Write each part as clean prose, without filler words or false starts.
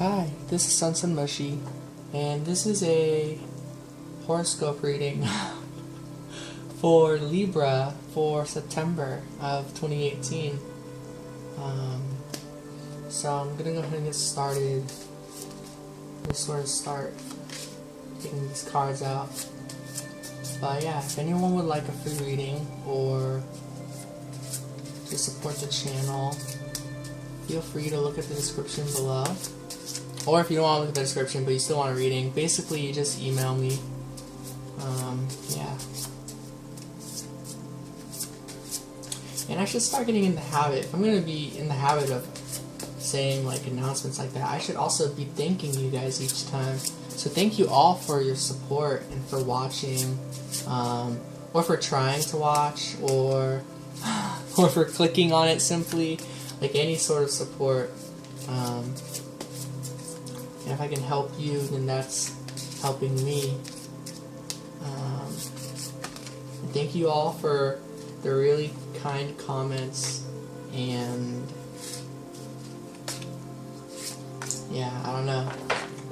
Hi, this is Sun Mushy, and this is a horoscope reading for Libra for September of 2018. So I'm gonna go ahead and get started. Just sort of start getting these cards out. But yeah, if anyone would like a free reading or to support the channel, feel free to look at the description below. Or if you don't want to look at the description but you still want a reading, basically you just email me. Yeah. And I should start getting in the habit. If I'm going to be in the habit of saying like announcements like that, I should also be thanking you guys each time. So thank you all for your support and for watching, or for trying to watch, or for clicking on it simply, like any sort of support. And if I can help you, then that's helping me. Thank you all for the really kind comments, and yeah, I don't know.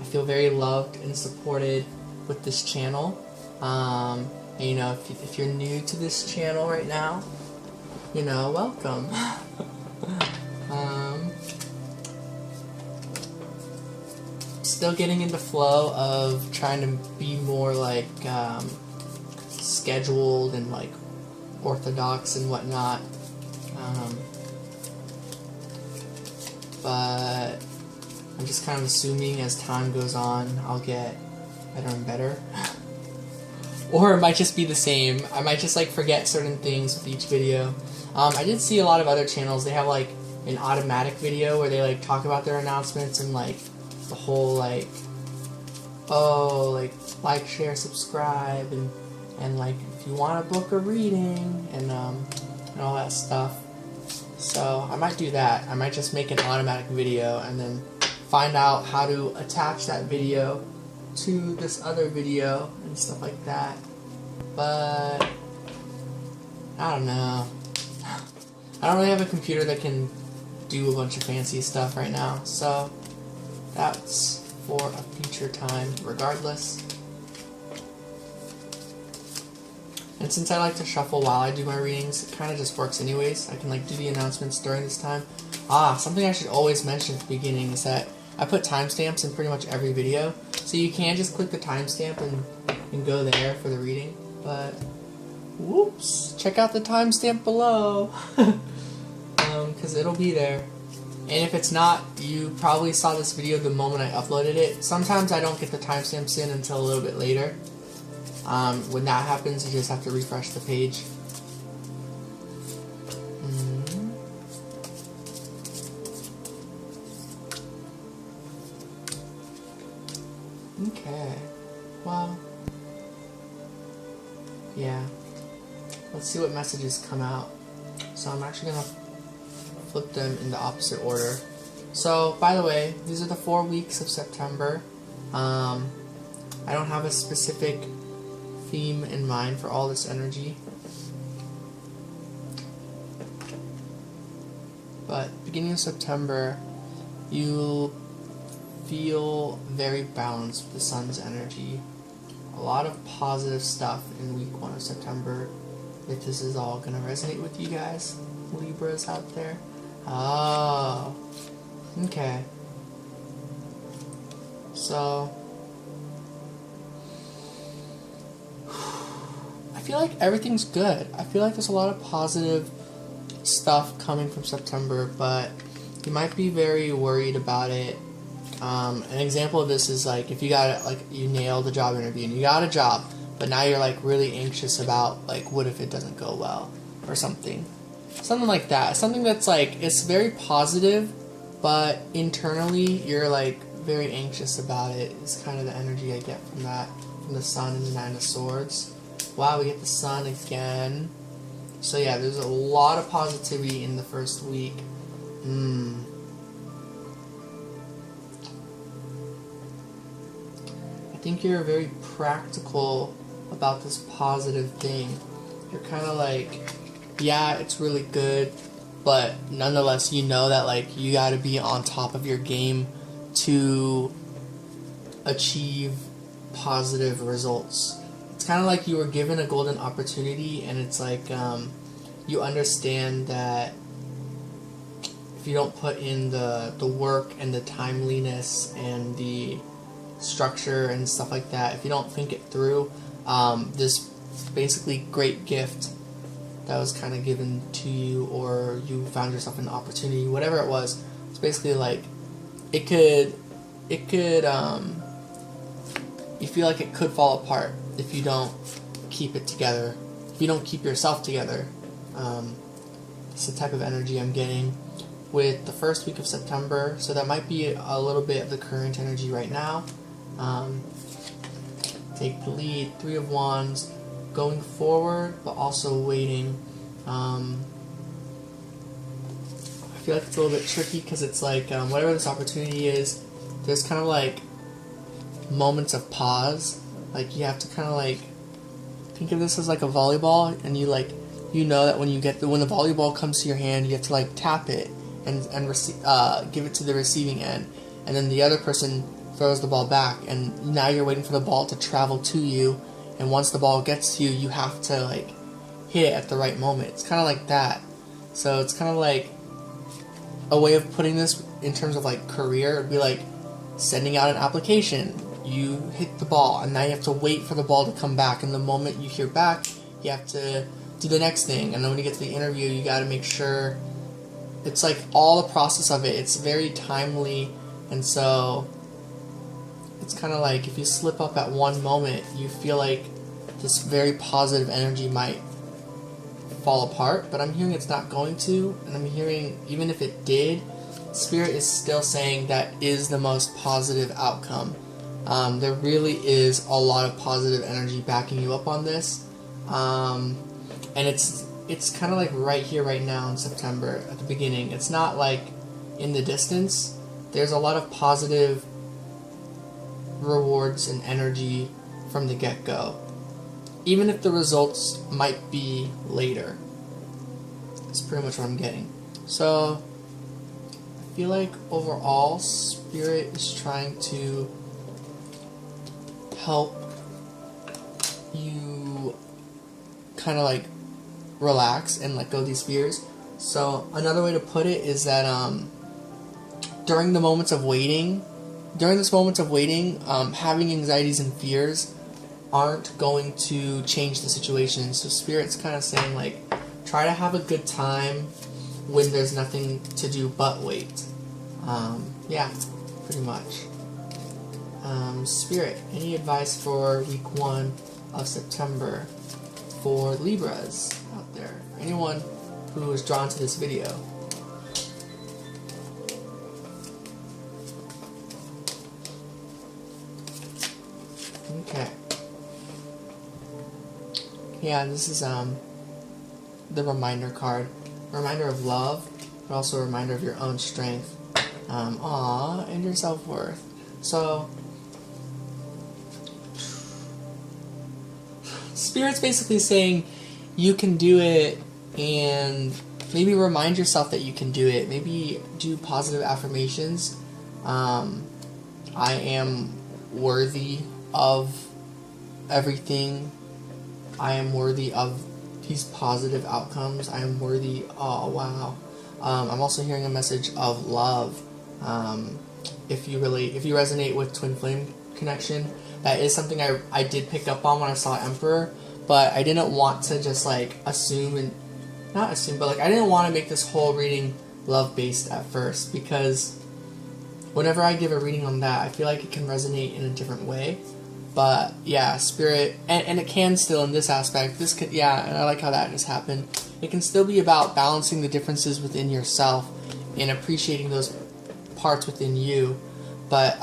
I feel very loved and supported with this channel. And you know, if you're new to this channel right now, you know, welcome. Still getting in the flow of trying to be more like scheduled and like orthodox and whatnot, but I'm just kind of assuming as time goes on I'll get better and better. Or it might just be the same. I might just like forget certain things with each video. I did see a lot of other channels, they have like an automatic video where they like talk about their announcements and like the whole like, oh, like, share, subscribe, and like if you want to book a reading and all that stuff. So I might do that. I might just make an automatic video and then find out how to attach that video to this other video and stuff like that. But I don't know. I don't really have a computer that can do a bunch of fancy stuff right now, so that's for a future time regardless. And since I like to shuffle while I do my readings, it kind of just works anyways. I can like do the announcements during this time. Something I should always mention at the beginning is that I put timestamps in pretty much every video, so you can just click the timestamp and go there for the reading. But whoops, check out the timestamp below, because it'll be there. And if it's not, you probably saw this video the moment I uploaded it. Sometimes I don't get the timestamps in until a little bit later. When that happens, you just have to refresh the page. Okay. Well, yeah. Let's see what messages come out. So I'm actually going to flip them in the opposite order. So, by the way, these are the 4 weeks of September. I don't have a specific theme in mind for all this energy, but beginning of September, you'll feel very balanced with the sun's energy. A lot of positive stuff in week 1 of September. If this is all going to resonate with you guys, Libras out there. Oh, okay. So, I feel like everything's good. I feel like there's a lot of positive stuff coming from September, but you might be very worried about it. An example of this is like if you got like you nailed a job interview and you got a job, but now you're like really anxious about like what if it doesn't go well or something. Something like that. Something that's like, it's very positive, but internally you're like very anxious about it. It's kind of the energy I get from that, from the sun and the 9 of Swords. Wow, we get the sun again. So yeah, there's a lot of positivity in the first week. I think you're very practical about this positive thing. You're kind of like, yeah, it's really good, but nonetheless, you know that like you got to be on top of your game to achieve positive results. It's kind of like you were given a golden opportunity, and it's like you understand that if you don't put in the work and the timeliness and the structure and stuff like that, if you don't think it through, this basically great gift that was kind of given to you, or you found yourself an opportunity, whatever it was, it's basically like it could you feel like it could fall apart if you don't keep it together, if you don't keep yourself together. It's the type of energy I'm getting with the first week of September, so that might be a little bit of the current energy right now. Take the lead, 3 of Wands, going forward, but also waiting. I feel like it's a little bit tricky because it's like whatever this opportunity is, there's kind of like moments of pause. Like you have to kind of like think of this as like a volleyball, and you know that when the volleyball comes to your hand, you have to like tap it and give it to the receiving end, and then the other person throws the ball back, and now you're waiting for the ball to travel to you, and once the ball gets to you, you have to like hit it at the right moment. It's kind of like that. So it's kind of like a way of putting this in terms of like career. It'd be like sending out an application. You hit the ball, and now you have to wait for the ball to come back, and the moment you hear back, you have to do the next thing, and then when you get to the interview, you got to make sure. It's like all the process of it, it's very timely, and so it's kind of like if you slip up at one moment, you feel like this very positive energy might fall apart, but I'm hearing it's not going to, and I'm hearing even if it did, Spirit is still saying that is the most positive outcome. There really is a lot of positive energy backing you up on this, and it's kind of like right here, right now in September at the beginning. It's not like in the distance. There's a lot of positive rewards and energy from the get-go, even if the results might be later. That's pretty much what I'm getting. So I feel like overall Spirit is trying to help you kind of like relax and let go of these fears. So another way to put it is that during this moments of waiting, having anxieties and fears aren't going to change the situation. So Spirit's kind of saying like, try to have a good time when there's nothing to do but wait. Yeah, pretty much. Spirit, any advice for week 1 of September for Libras out there? Anyone who is drawn to this video. Okay. Yeah, this is the reminder card. Reminder of love, but also a reminder of your own strength. And your self-worth. So Spirit's basically saying you can do it, and maybe remind yourself that you can do it. Maybe do positive affirmations. I am worthy of everything. I am worthy of these positive outcomes. I am worthy. Oh, wow. I'm also hearing a message of love. If you resonate with twin flame connection, that is something I did pick up on when I saw Emperor, but I didn't want to just like not assume, but like I didn't want to make this whole reading love based at first, because whenever I give a reading on that, I feel like it can resonate in a different way. But yeah, Spirit, and it can still in this aspect, and I like how that just happened. It can still be about balancing the differences within yourself and appreciating those parts within you. But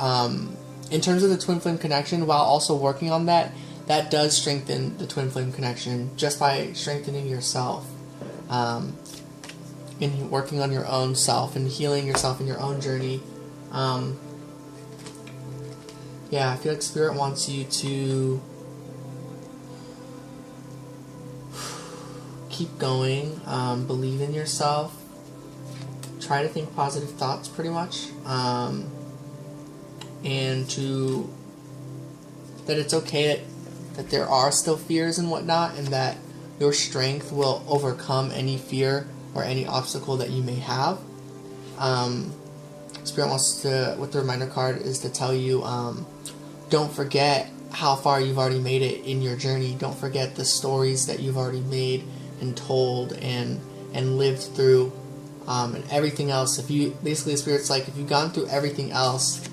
in terms of the twin flame connection, while also working on that does strengthen the twin flame connection just by strengthening yourself, and working on your own self and healing yourself in your own journey. Yeah, I feel like Spirit wants you to keep going, believe in yourself, try to think positive thoughts pretty much. and that it's okay that there are still fears and whatnot, and that your strength will overcome any fear or any obstacle that you may have. Spirit wants to, with the reminder card, is to tell you, don't forget how far you've already made it in your journey. Don't forget the stories that you've already made and told and lived through, and everything else. Basically, the Spirit's like, if you've gone through everything else,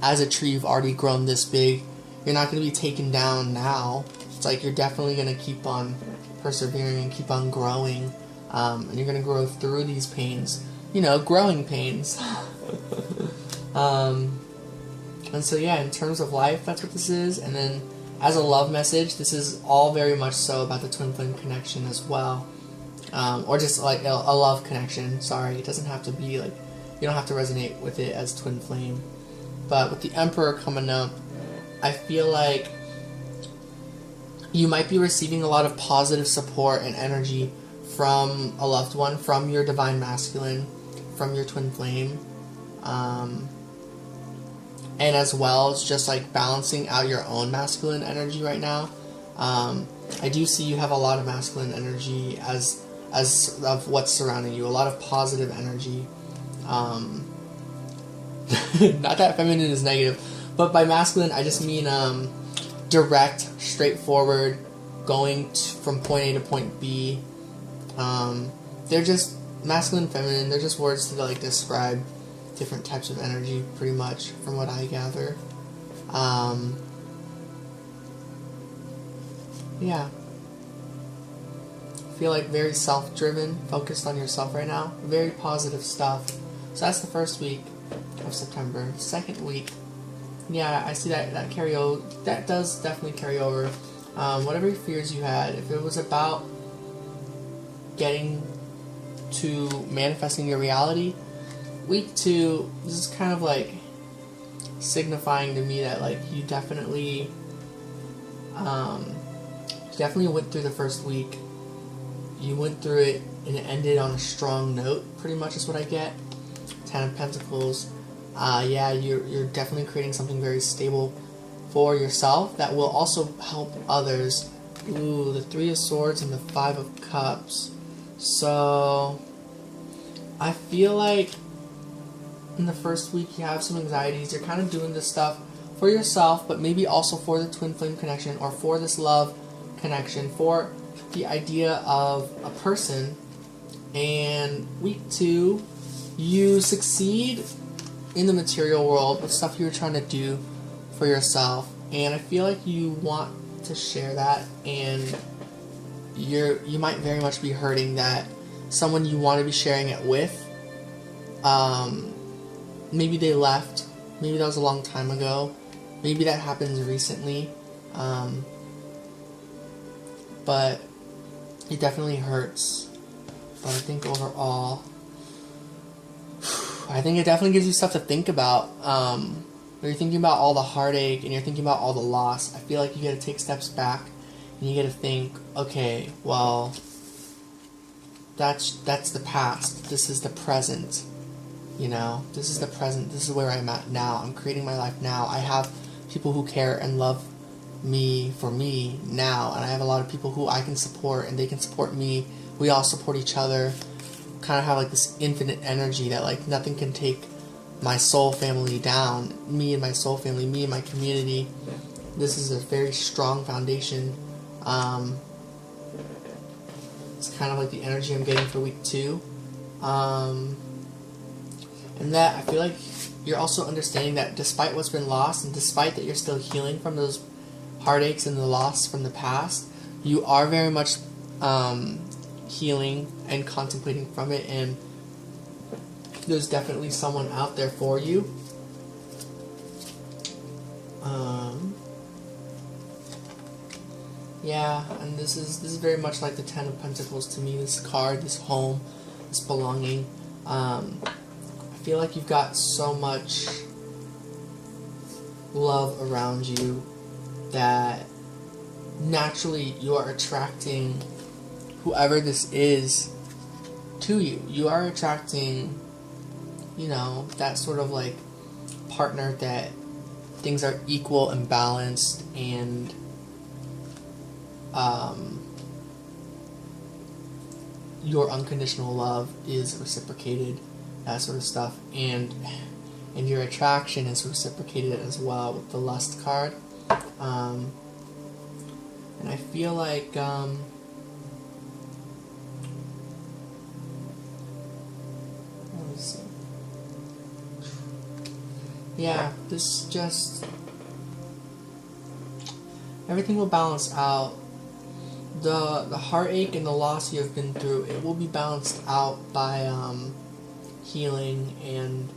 as a tree, you've already grown this big. You're not going to be taken down now. It's like you're definitely going to keep on persevering and keep on growing, and you're going to grow through these pains. Growing pains. And so yeah, in terms of life, that's what this is. And then as a love message, this is all very much so about the twin flame connection as well. Or just like a love connection. Sorry, it doesn't have to be like, you don't have to resonate with it as twin flame. But with the Emperor coming up, I feel like you might be receiving a lot of positive support and energy from a loved one, from your divine masculine, from your twin flame. And as well as just like balancing out your own masculine energy right now. I do see you have a lot of masculine energy as of what's surrounding you, a lot of positive energy. Not that feminine is negative, but by masculine I just mean direct, straightforward, going from point A to point B. They're just masculine, feminine. They're just words to like describe different types of energy, pretty much, from what I gather. Yeah. I feel like very self-driven, focused on yourself right now. Very positive stuff. So that's the first week of September. Second week, yeah, I see that carry over. That does definitely carry over. Whatever fears you had, if it was about getting to manifesting your reality, week 2, this is kind of like signifying to me that like you definitely went through the first week. You went through it and it ended on a strong note, pretty much is what I get. 10 of Pentacles. Yeah, you're definitely creating something very stable for yourself that will also help others. Ooh, the 3 of Swords and the 5 of Cups. So I feel like in the first week you have some anxieties. You're kind of doing this stuff for yourself, but maybe also for the twin flame connection, or for this love connection, for the idea of a person. And week 2, you succeed in the material world with stuff you were trying to do for yourself, and I feel like you want to share that, and you might very much be hurting that someone you want to be sharing it with, maybe they left, maybe that was a long time ago, maybe that happens recently, but it definitely hurts. But I think overall, I think it definitely gives you stuff to think about. When you're thinking about all the heartache and you're thinking about all the loss, I feel like you gotta take steps back and you gotta think, okay, well, that's the past. This is the present. This is the present. This is where I'm at now. I'm creating my life now. I have people who care and love me for me now, and I have a lot of people who I can support and they can support me. We all support each other. Kind of have like this infinite energy that like nothing can take my soul family down. Me and my soul family, me and my community. This is a very strong foundation. It's kind of like the energy I'm getting for week 2. And that I feel like you're also understanding that despite what's been lost, and despite that you're still healing from those heartaches and the loss from the past, you are very much healing and contemplating from it, and there's definitely someone out there for you. Yeah, and this is very much like the 10 of Pentacles to me. This card, this home, this belonging. I feel like you've got so much love around you that naturally you are attracting whoever this is to you. You are attracting, that sort of like partner that things are equal and balanced, and your unconditional love is reciprocated, that sort of stuff, and your attraction is reciprocated as well with the lust card. And I feel like let me see. Yeah, this just, everything will balance out. The heartache and the loss you have been through, it will be balanced out by healing and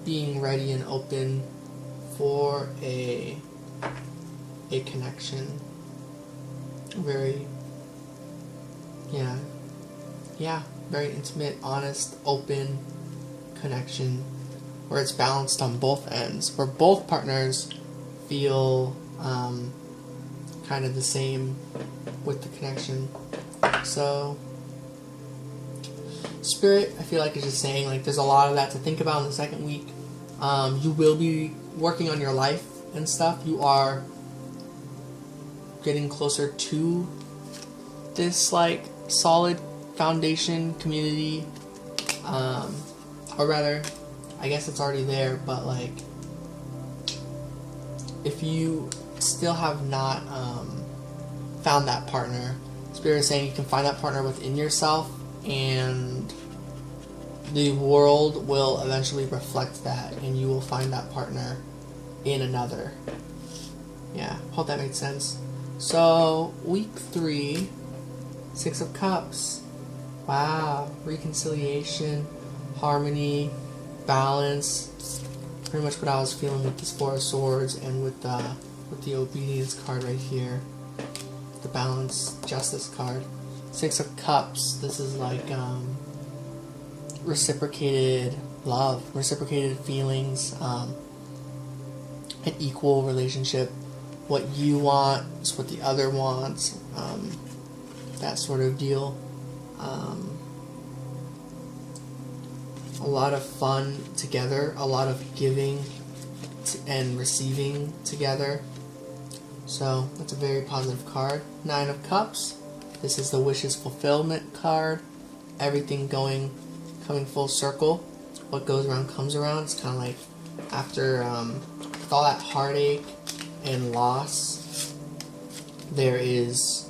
being ready and open for a connection. Very, very intimate, honest, open connection where it's balanced on both ends, where both partners feel kind of the same with the connection. So Spirit, I feel like, is just saying, like, there's a lot of that to think about in the second week. You will be working on your life and stuff. You are getting closer to this, like, solid foundation community, or rather, I guess it's already there, but, like, if you still have not found that partner, Spirit is saying you can find that partner within yourself, and the world will eventually reflect that, and you will find that partner in another. Yeah, hope that made sense. So, week 3, 6 of Cups. Wow, reconciliation, harmony, balance. Pretty much what I was feeling with this 4 of Swords and with the obedience card right here. The balance, justice card. 6 of Cups. This is like reciprocated love, reciprocated feelings, an equal relationship. What you want is what the other wants. That sort of deal. A lot of fun together, a lot of giving and receiving together. So that's a very positive card. 9 of Cups. This is the wishes fulfillment card. Everything coming full circle. What goes around comes around. It's kind of like after with all that heartache and loss, there is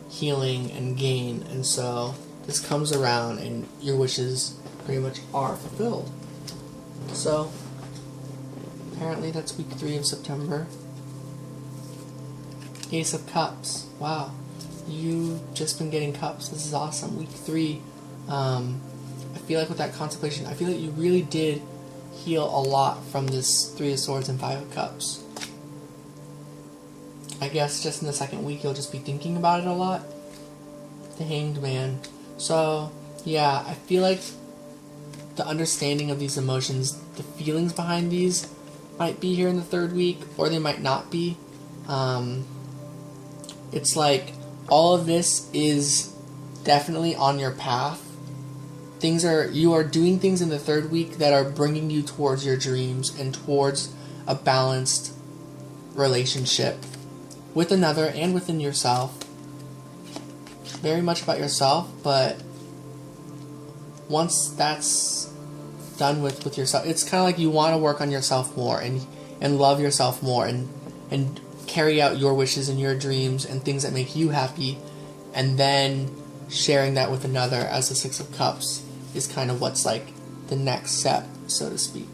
healing and gain, and so this comes around and your wishes pretty much are fulfilled. So apparently that's week 3 of September. Ace of Cups. Wow, you've just been getting cups. This is awesome. Week 3. I feel like with that contemplation, I feel like you really did heal a lot from this 3 of Swords and 5 of Cups. I guess just in the second week you'll just be thinking about it a lot. The Hanged Man. So yeah, I feel like the understanding of these emotions, the feelings behind these, might be here in the 3rd week, or they might not be. It's like all of this is definitely on your path. You are doing things in the 3rd week that are bringing you towards your dreams and towards a balanced relationship with another and within yourself. Very much about yourself, but once that's done with yourself, it's kind of like you want to work on yourself more and love yourself more and carry out your wishes and your dreams and things that make you happy, and then sharing that with another as the 6 of Cups is kind of what's like the next step, so to speak.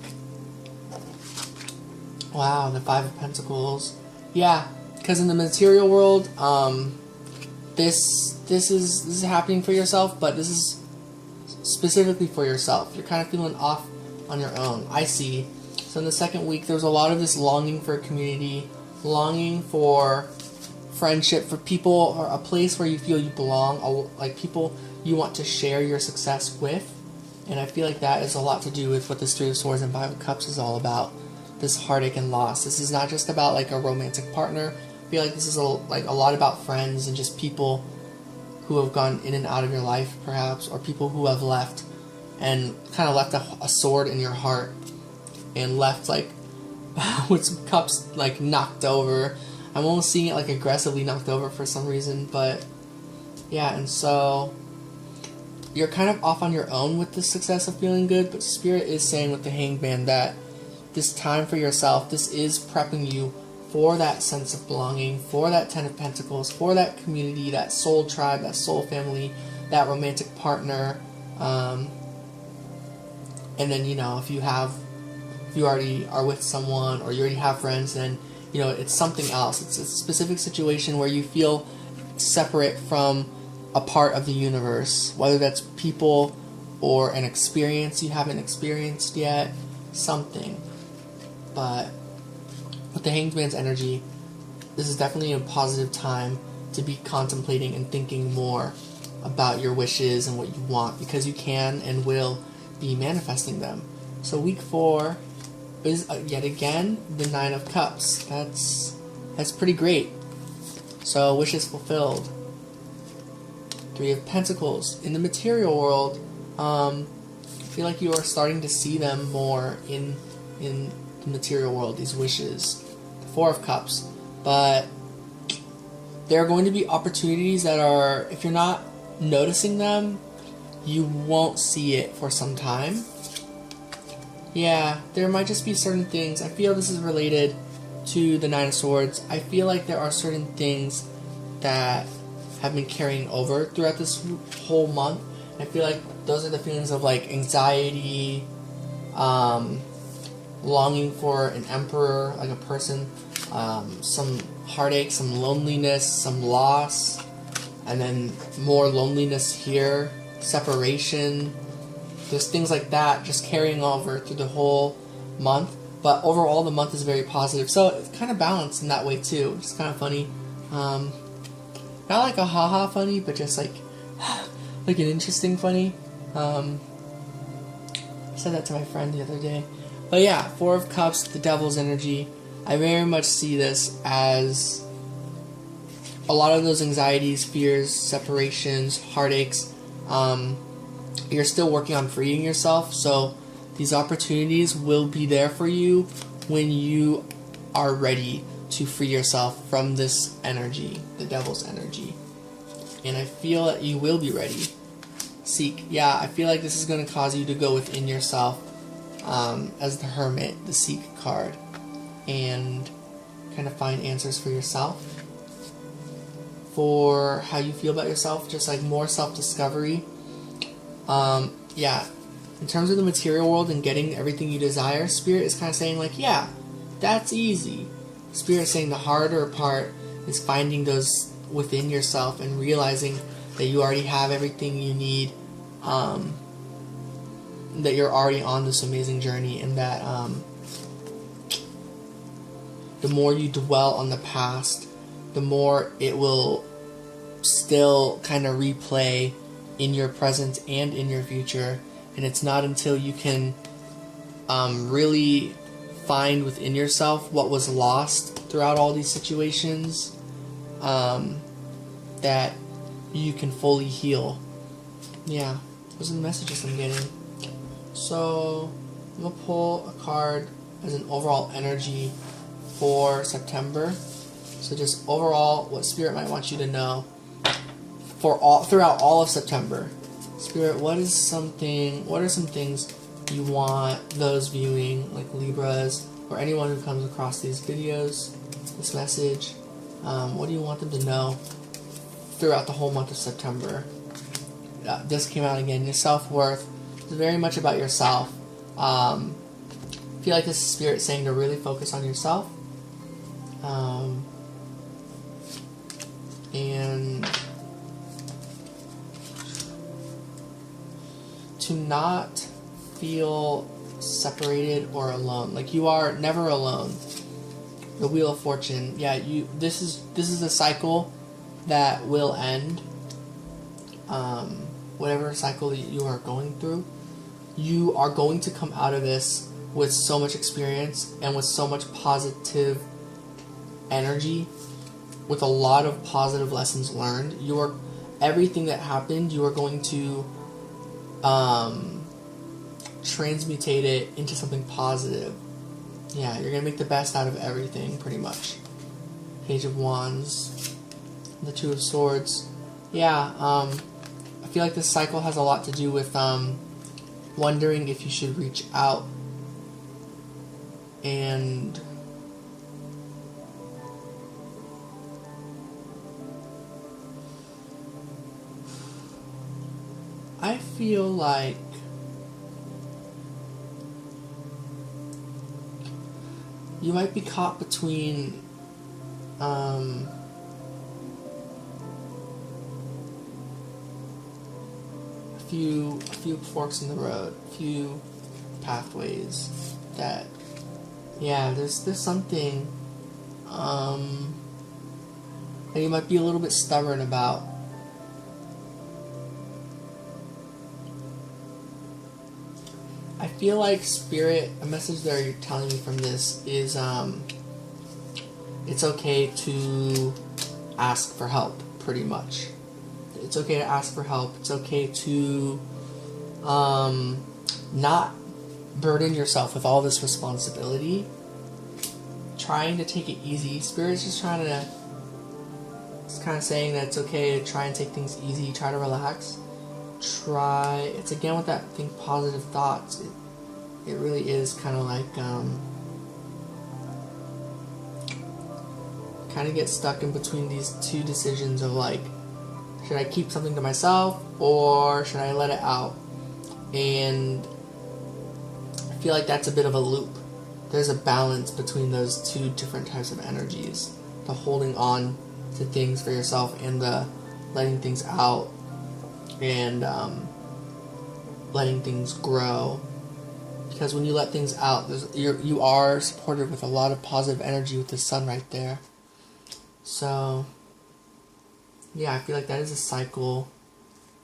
Wow, the 5 of Pentacles. Yeah, because in the material world, this is happening for yourself, but this is specifically for yourself. You're kind of feeling off on your own. I see. So in the second week, there's a lot of this longing for a community, longing for friendship, for people, or a place where you feel you belong, like people you want to share your success with. And I feel like that is a lot to do with what this 3 of Swords and 5 of Cups is all about. This heartache and loss. This is not just about like a romantic partner. I feel like this is a lot about friends and just people who have gone in and out of your life, perhaps, or people who have left and kind of left a sword in your heart. and left like with some cups like knocked over. I'm almost seeing it like aggressively knocked over for some reason, but yeah, and so you're kind of off on your own with the success of feeling good, but Spirit is saying with the Hanged Man that this time for yourself, this is prepping you for that sense of belonging, for that Ten of Pentacles, for that community, that soul tribe, that soul family, that romantic partner. And then, you know, if you already are with someone or you already have friends, then, you know, it's something else. It's a specific situation where you feel separate from a part of the universe, whether that's people or an experience you haven't experienced yet, something. But with the Hanged Man's energy, this is definitely a positive time to be contemplating and thinking more about your wishes and what you want, because you can and will be manifesting them. So week 4 is yet again the 9 of Cups. That's pretty great. So wishes fulfilled. 3 of Pentacles. In the material world, I feel like you are starting to see them more in the material world, these wishes. 4 of Cups. But there are going to be opportunities that are, if you're not noticing them, you won't see it for some time. Yeah, there might just be certain things. I feel this is related to the 9 of Swords. I feel like there are certain things that have been carrying over throughout this whole month. I feel like those are the feelings of like anxiety, longing for an emperor, like a person, some heartache, some loneliness, some loss, and then more loneliness here, separation. There's things like that just carrying over through the whole month. But overall, the month is very positive. So it's kind of balanced in that way too, which is kind of funny. Not like a haha funny, but just like an interesting funny. I said that to my friend the other day. But yeah, 4 of Cups, the Devil's energy. I very much see this as a lot of those anxieties, fears, separations, heartaches. You're still working on freeing yourself, so these opportunities will be there for you when you are ready to free yourself from this energy, the Devil's energy. And I feel that you will be ready. Seek. Yeah, I feel like this is going to cause you to go within yourself as the Hermit, the Seek card, and kind of find answers for yourself, for how you feel about yourself, just like more self-discovery. Yeah, in terms of the material world and getting everything you desire, Spirit is kind of saying like, yeah, that's easy. Spirit is saying the harder part is finding those within yourself and realizing that you already have everything you need, that you're already on this amazing journey, and that the more you dwell on the past, the more it will still kind of replay in your present and in your future. And it's not until you can really find within yourself what was lost throughout all these situations that you can fully heal. Yeah, those are the messages I'm getting. So I'm going to pull a card as an overall energy for September. So just overall what Spirit might want you to know throughout all of September. Spirit, what are some things you want those viewing, like Libras, or anyone who comes across these videos, this message, what do you want them to know throughout the whole month of September? This came out again, your self-worth. It's very much about yourself. I feel like this is Spirit saying to really focus on yourself. And to not feel separated or alone. Like, you are never alone. The Wheel of Fortune. Yeah, this is a cycle that will end. Whatever cycle that you are going through, you are going to come out of this with so much experience and with so much positive energy, with a lot of positive lessons learned. Everything that happened, you are going to transmutate it into something positive. Yeah, you're going to make the best out of everything, pretty much. Page of Wands, the Two of Swords. Yeah, I feel like this cycle has a lot to do with wondering if you should reach out and I feel like you might be caught between a few forks in the road, a few pathways that, yeah, there's something that you might be a little bit stubborn about. I feel like Spirit, a message they're telling me from this is it's okay to ask for help, pretty much. It's okay to ask for help. It's okay to not burden yourself with all this responsibility. Trying to take it easy. Spirit's just trying to, it's kind of saying that it's okay to try and take things easy, try to relax. It's again with that think positive thoughts. It really is kind of like kind of get stuck in between these two decisions of like, should I keep something to myself or should I let it out? And I feel like that's a bit of a loop. There's a balance between those two different types of energies, the holding on to things for yourself and the letting things out and letting things grow. Because when you let things out, you are supported with a lot of positive energy with the sun right there. So, yeah, I feel like that is a cycle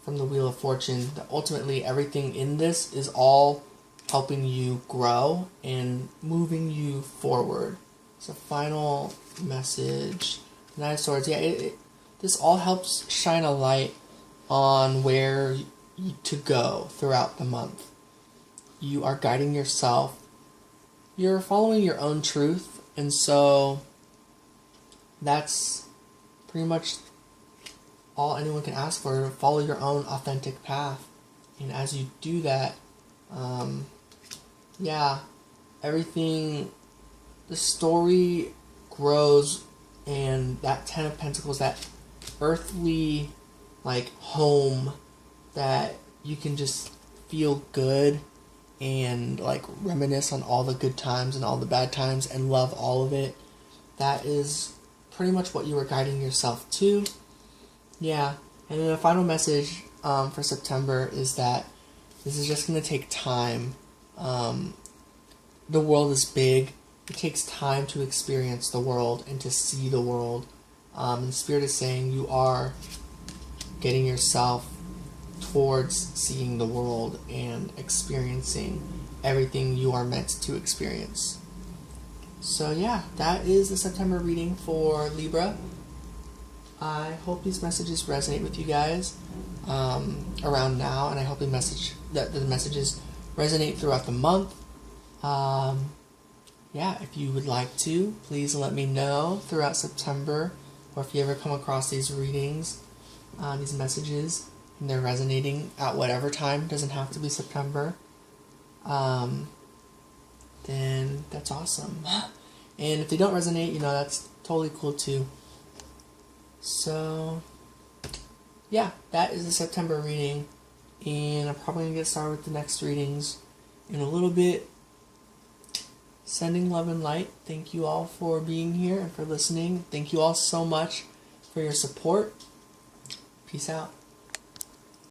from the Wheel of Fortune. That ultimately, everything in this is all helping you grow and moving you forward. So, final message. Nine of Swords. Yeah, this all helps shine a light on where to go throughout the month. You are guiding yourself. You're following your own truth. And so that's pretty much all anyone can ask for. Follow your own authentic path. And as you do that, yeah, everything, the story grows, and that Ten of Pentacles, that earthly, like, home that you can just feel good and, like, reminisce on all the good times and all the bad times and love all of it. That is pretty much what you were guiding yourself to. Yeah, and then the final message for September is that this is just going to take time. The world is big. It takes time to experience the world and to see the world. And Spirit is saying you are getting yourself towards seeing the world and experiencing everything you are meant to experience. So yeah, that is the September reading for Libra. I hope these messages resonate with you guys around now, and I hope the messages resonate throughout the month. Yeah, if you would like to, please let me know throughout September, or if you ever come across these readings, these messages, and they're resonating at whatever time, doesn't have to be September, then that's awesome. And if they don't resonate, that's totally cool too. So, yeah, that is the September reading, and I'm probably going to get started with the next readings in a little bit. Sending love and light. Thank you all for being here and for listening. Thank you all so much for your support. Peace out.